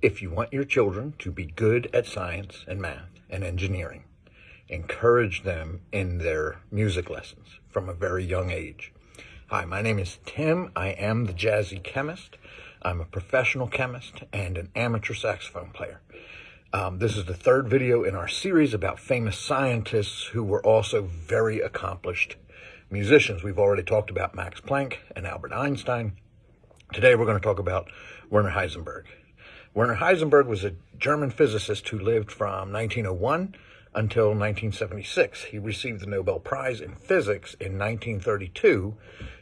If you want your children to be good at science and math and engineering, encourage them in their music lessons from a very young age. Hi, my name is Tim. I am the Jazzy Chemist. I'm a professional chemist and an amateur saxophone player. This is the third video in our series about famous scientists who were also very accomplished musicians. We've already talked about Max Planck and Albert Einstein. Today we're going to talk about Werner Heisenberg. Werner Heisenberg was a German physicist who lived from 1901 until 1976. He received the Nobel Prize in physics in 1932,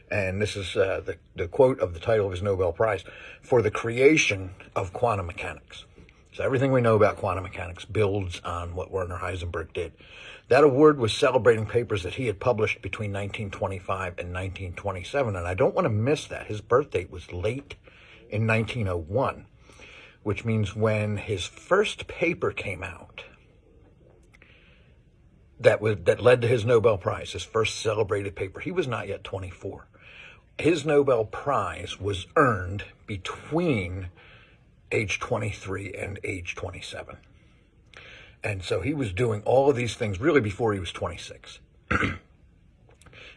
and this is the quote of the title of his Nobel Prize, for the creation of quantum mechanics. So everything we know about quantum mechanics builds on what Werner Heisenberg did. That award was celebrating papers that he had published between 1925 and 1927, and I don't want to miss that. His birth date was late in 1901, which means when his first paper came out that led to his Nobel Prize, his first celebrated paper, he was not yet 24. His Nobel Prize was earned between age 23 and age 27. And so he was doing all of these things really before he was 26.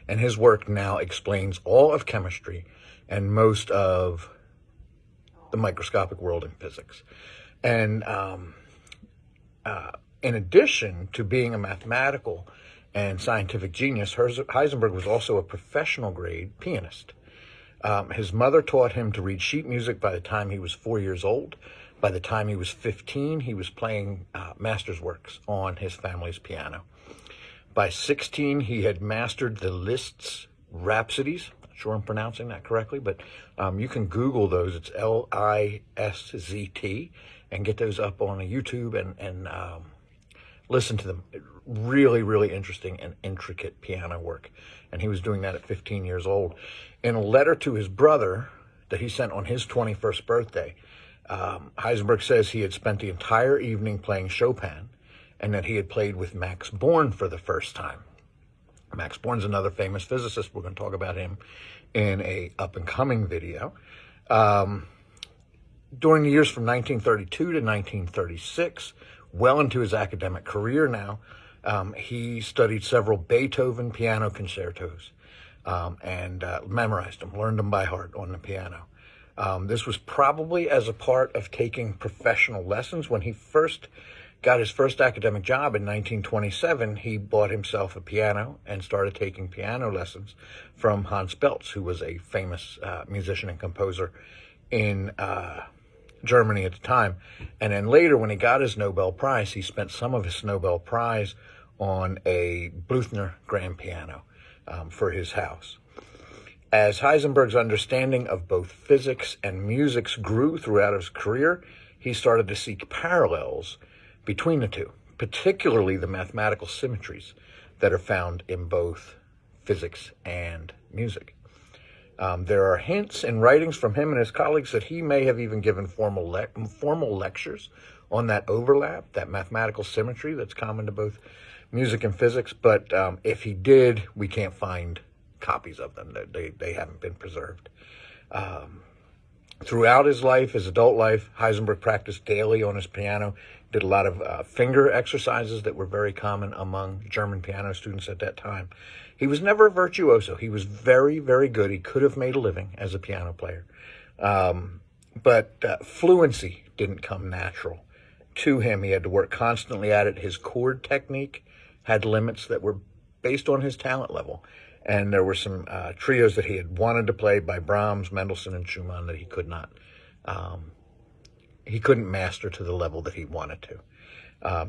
And his work now explains all of chemistry and most of the microscopic world in physics. And in addition to being a mathematical and scientific genius, Heisenberg was also a professional grade pianist. His mother taught him to read sheet music by the time he was 4 years old. By the time he was 15, he was playing master's works on his family's piano. By 16, he had mastered the Liszt's Rhapsodies. Not sure I'm pronouncing that correctly, but you can Google those. It's Liszt, and get those up on YouTube and listen to them. Really, really interesting and intricate piano work. And he was doing that at 15 years old. In a letter to his brother that he sent on his 21st birthday, Heisenberg says he had spent the entire evening playing Chopin and that he had played with Max Born for the first time. Max Born's another famous physicist. We're going to talk about him in a up-and-coming video. During the years from 1932 to 1936, well into his academic career now, he studied several Beethoven piano concertos and memorized them, learned them by heart on the piano. This was probably as a part of taking professional lessons. When he first got his first academic job in 1927, he bought himself a piano and started taking piano lessons from Hans Belz, who was a famous musician and composer in Germany at the time. And then later, when he got his Nobel Prize, he spent some of his Nobel Prize on a Bluthner grand piano for his house. As Heisenberg's understanding of both physics and music grew throughout his career, he started to seek parallels between the two, particularly the mathematical symmetries that are found in both physics and music. There are hints in writings from him and his colleagues that he may have even given formal lectures on that overlap, that mathematical symmetry that's common to both music and physics. But if he did, we can't find copies of them. They haven't been preserved. Throughout his life, his adult life, Heisenberg practiced daily on his piano, did a lot of finger exercises that were very common among German piano students at that time. He was never a virtuoso. He was very, very good. He could have made a living as a piano player. But fluency didn't come natural to him. He had to work constantly at it. His chord technique had limits that were based on his talent level. And there were some trios that he had wanted to play by Brahms, Mendelssohn, and Schumann that he could not. He couldn't master to the level that he wanted to.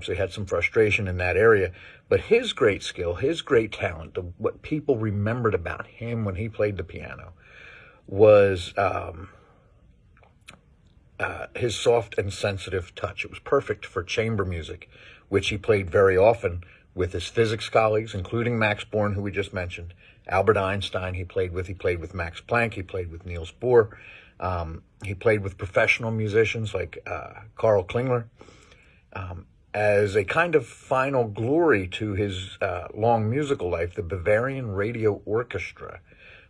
So he had some frustration in that area. But his great skill, his great talent, what people remembered about him when he played the piano was his soft and sensitive touch. It was perfect for chamber music, which he played very often with his physics colleagues, including Max Born, who we just mentioned, Albert Einstein he played with Max Planck, he played with Niels Bohr, he played with professional musicians like Karl Klingler. As a kind of final glory to his long musical life, the Bavarian Radio Orchestra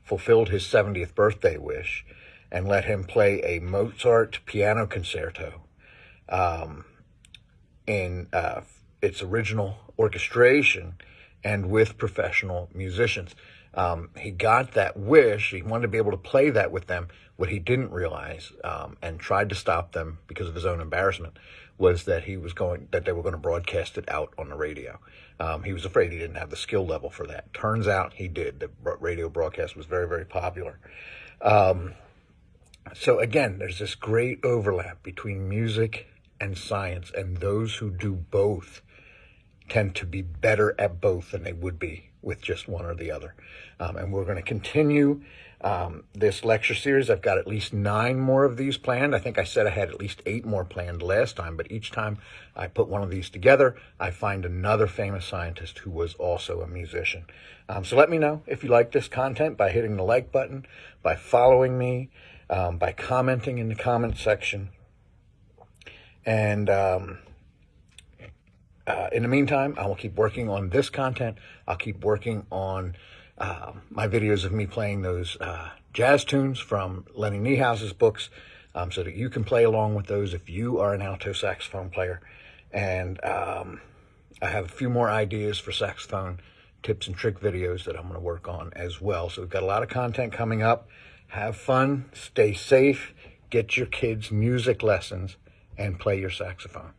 fulfilled his 70th birthday wish and let him play a Mozart piano concerto in its original orchestration and with professional musicians. He got that wish. He wanted to be able to play that with them. What he didn't realize, and tried to stop them because of his own embarrassment, was that they were going to broadcast it out on the radio. He was afraid he didn't have the skill level for that. Turns out he did. The radio broadcast was very, very popular. So again, there's this great overlap between music and science, and those who do both tend to be better at both than they would be with just one or the other. And we're going to continue this lecture series. I've got at least 9 more of these planned. I think I said I had at least 8 more planned last time, but each time I put one of these together, I find another famous scientist who was also a musician. So let me know if you like this content by hitting the like button, by following me, by commenting in the comment section. And in the meantime, I will keep working on this content. I'll keep working on my videos of me playing those jazz tunes from Lenny Niehause's books, so that you can play along with those if you are an alto saxophone player. And I have a few more ideas for saxophone tips and trick videos that I'm going to work on as well. So we've got a lot of content coming up. Have fun, stay safe, get your kids music lessons, and play your saxophone.